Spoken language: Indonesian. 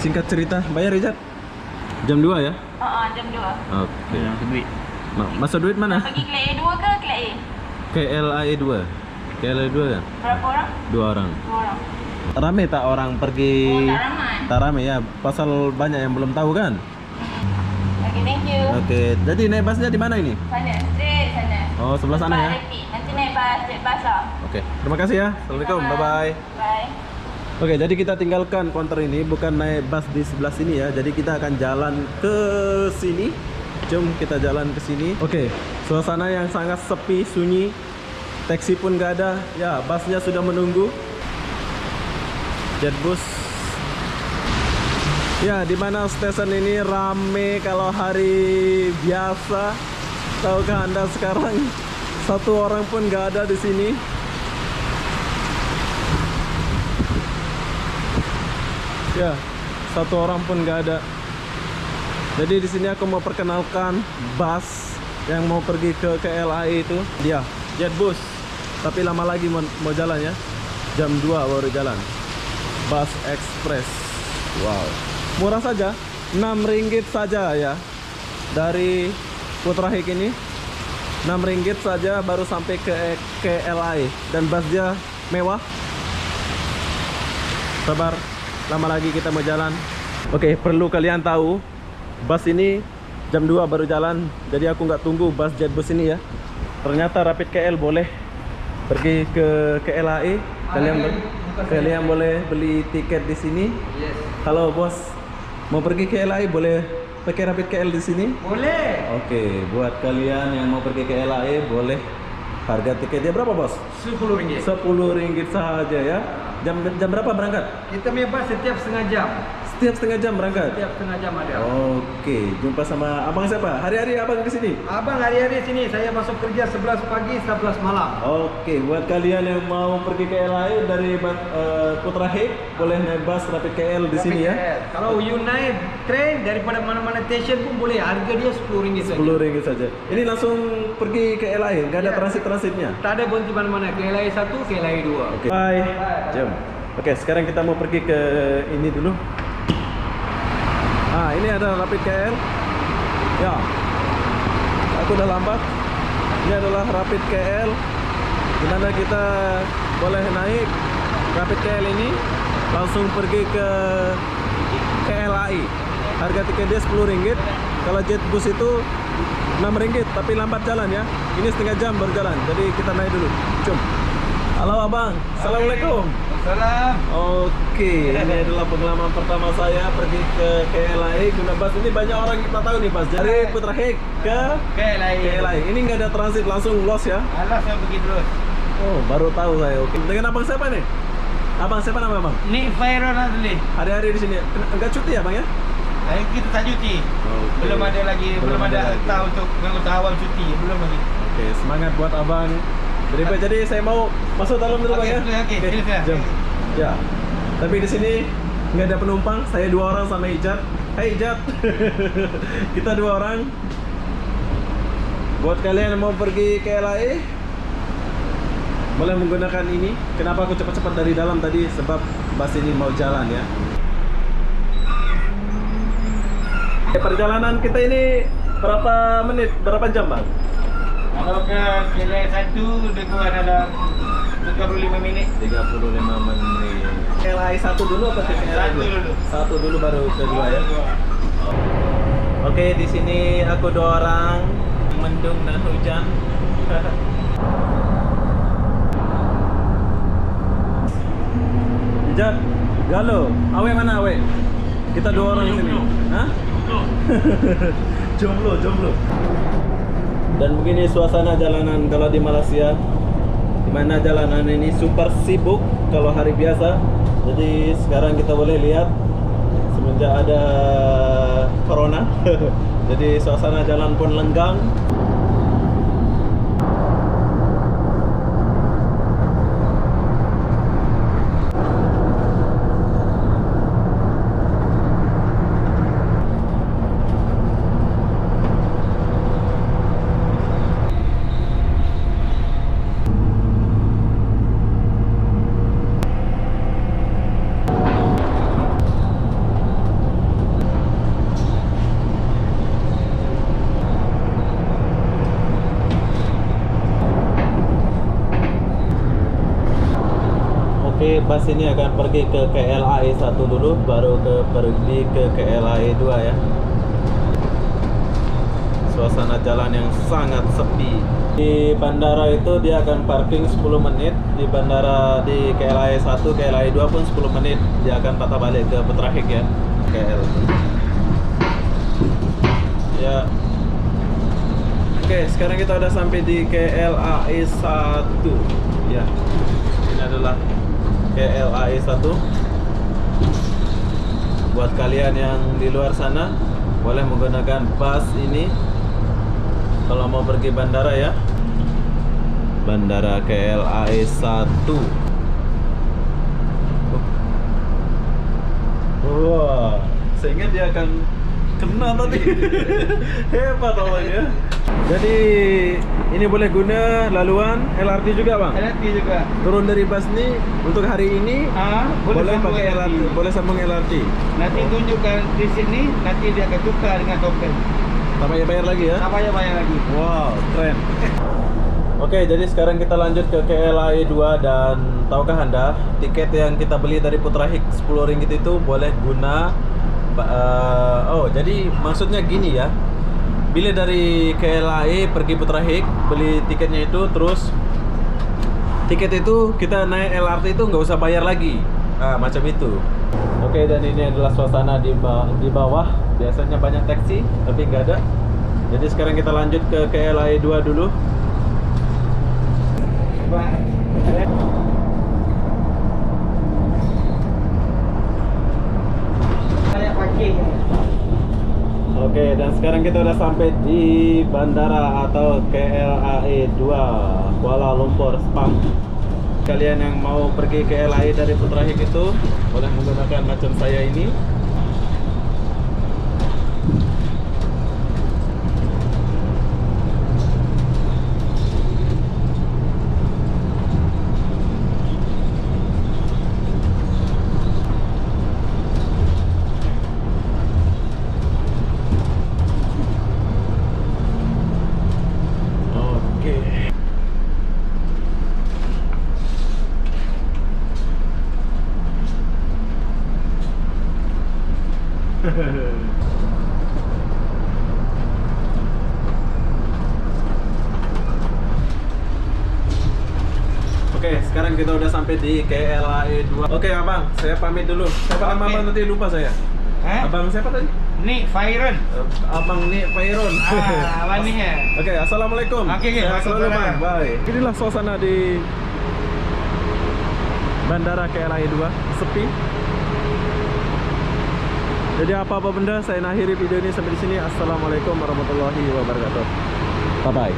Singkat cerita, bayar Ijat? Jam 2 ya? Jam 2. Oke. Duit. Masa duit mana? Pergi kelas A2 ke kelas A? KLAE 2. KLAE 2 kan? Berapa orang? 2 orang. 2 orang. Rame tak orang pergi? Oh, tak ramai. Tak rame ya, pasal banyak yang belum tahu kan? Okay, thank you. Oke, jadi naik busnya di mana ini? Sana, straight sana. Oh, sebelah sana ya? Repeat. Nanti naik bas lah. Oke, terima kasih ya. Assalamualaikum, bye-bye. Bye. Oke, jadi kita tinggalkan counter ini, bukan naik bus di sebelah sini ya. Jadi kita akan jalan ke sini. Jom kita jalan ke sini. Oke, suasana yang sangat sepi, sunyi. Taksi pun nggak ada. Ya, busnya sudah menunggu. Jetbus. Ya, di mana stasiun ini rame kalau hari biasa. Tahukah Anda sekarang satu orang pun nggak ada di sini. Ya, satu orang pun nggak ada. Jadi di sini aku mau perkenalkan bus yang mau pergi ke KLAI itu. Dia Jetbus, tapi lama lagi mau jalan ya. Jam 2 baru jalan. Bus Express. Wow, murah saja, Rp6 saja ya. Dari Putrahik ini Rp6 saja baru sampai ke KLAI. Dan busnya mewah. Sabar, lama lagi kita mau jalan. Oke, perlu kalian tahu, bus ini jam 2 baru jalan. Jadi aku nggak tunggu bus Jetbus ini ya. Ternyata Rapid KL boleh pergi ke KLAI. Kalian boleh beli tiket di sini. Yes. Halo bos, mau pergi ke KLAI boleh pakai Rapid KL di sini? Boleh. Oke, buat kalian yang mau pergi ke KLAI boleh. Harga tiketnya berapa bos? Rp10. Rp10 saja ya. Jam berapa berangkat? Kita bebas setiap setengah jam. Setiap setengah jam berangkat? Setiap setengah jam ada. Oke, jumpa sama abang siapa? Hari-hari abang ke sini? Abang hari-hari sini, saya masuk kerja 11 pagi, 11 malam. Oke, buat kalian yang mau pergi ke KLAI dari Putrahik, boleh naik bus Rapid KL di sini ya. Kalau you naik train daripada mana-mana station pun boleh, harga dia Rp10 saja. Rp10 saja. Ini langsung pergi ke KLAI, nggak ada Ya. transit-transitnya? Tak ada berhenti mana-mana, KLAI 1, KLAI 2. Oke. Bye. Jom. Oke, sekarang kita mau pergi ke ini dulu. Ah, ini ada Rapid KL. Ya. Aku udah lambat. Ini adalah Rapid KL. Di mana kita boleh naik Rapid KL ini langsung pergi ke KLAI. Harga tiketnya Rp10. Kalau Jetbus itu Rp6, tapi lambat jalan ya. Ini setengah jam baru jalan. Jadi kita naik dulu. Jom. Halo abang, assalamualaikum. Salam. Oke, ini adalah pengalaman pertama saya pergi ke KLAI guna bus. Ini banyak orang kita tahu nih bus dari Putrahik ke KLAI. Ini nggak ada transit, langsung los ya. Alah, saya pergi terus. Oh, baru tahu saya. Oke, dengan abang siapa nih? Abang siapa nama abang? Ni Fairon Adli. Hari-hari di sini. Enggak cuti ya bang ya? Kita tak cuti. Oke. Belum ada lagi, belum ada lagi. tahu untuk anggota awal cuti, belum lagi. Oke, semangat buat abang. Jadi saya mau masuk dalam dulu bang ya. Oke, silakan. Jom. Ya. Tapi di sini nggak ada penumpang. Saya 2 orang sama Ijat. Hai Ijat. Kita 2 orang. Buat kalian yang mau pergi ke KLAI, boleh menggunakan ini. Kenapa aku cepat-cepat dari dalam tadi? Sebab bus ini mau jalan ya. Perjalanan kita ini berapa menit? Berapa jam bang? Kalau ke KLAI 1 lebih kurang dalam 35 minit. 35 menit. KLAI 1 dulu atau ke KLAI 2? Satu dulu. 1 dulu baru kedua ya. Oke, di sini aku 2 orang, mendung dan hujan. Ijat, Galo, awe mana awe? Kita 2 orang di sini. Hah? Jomblo. Dan begini suasana jalanan kalau di Malaysia, di mana jalanan ini super sibuk kalau hari biasa. Jadi sekarang kita boleh lihat semenjak ada corona, jadi suasana jalan pun lenggang. bus ini akan pergi ke KLAI 1 dulu, baru pergi ke KLAI 2 ya. Suasana jalan yang sangat sepi. Di bandara itu dia akan parking 10 menit. Di bandara di KLAI 1, KLAI 2 pun 10 menit. Dia akan patah balik ke Putrajaya ya. KL. Ya. Oke, sekarang kita udah sampai di KLAI 1. Ya. Ini adalah KLAI 1. Buat kalian yang di luar sana boleh menggunakan bus ini kalau mau pergi bandara ya. Bandara KLAI 1. Wah, saya ingat dia akan kena tadi. Hebat awalnya. Jadi ini boleh guna laluan LRT juga bang? LRT juga. Turun dari bus nih untuk hari ini boleh sambung pakai LRT. Boleh sambung LRT. Nanti tunjukkan di sini, nanti dia akan tukar dengan token. Tak payah bayar lagi ya? Tak payah bayar lagi. Wow, keren. Oke, jadi sekarang kita lanjut ke KLAI 2 dan tahukah Anda tiket yang kita beli dari Putrajaya Rp10 itu boleh guna jadi maksudnya gini ya. Bila dari KLAI pergi Putrajaya, beli tiketnya itu, terus tiket itu kita naik LRT itu nggak usah bayar lagi. Nah, macam itu. Oke, dan ini adalah suasana di bawah. Biasanya banyak taksi, tapi nggak ada. Jadi sekarang kita lanjut ke KLAI 2 dulu. Banyak parking. Oke, dan sekarang kita udah sampai di bandara atau KLAI 2 Kuala Lumpur, Sepang. Kalian yang mau pergi ke KLAI dari Putrajaya itu boleh menggunakan macam saya ini. Oke, sekarang kita udah sampai di KLAI 2. Oke, Abang, saya pamit dulu. Siapa nama Abang nanti lupa saya? Abang siapa tadi? Ni Fairon. Abang Nik Pairon. Abang ni ya. Oke, assalamualaikum. Oke, Sehat selalu Bang. waalaikumsalam. Bye. Inilah suasana di bandara KLAI 2, sepi. Jadi apa-apa benda saya akhiri video ini sampai di sini. Assalamualaikum warahmatullahi wabarakatuh. Bye bye.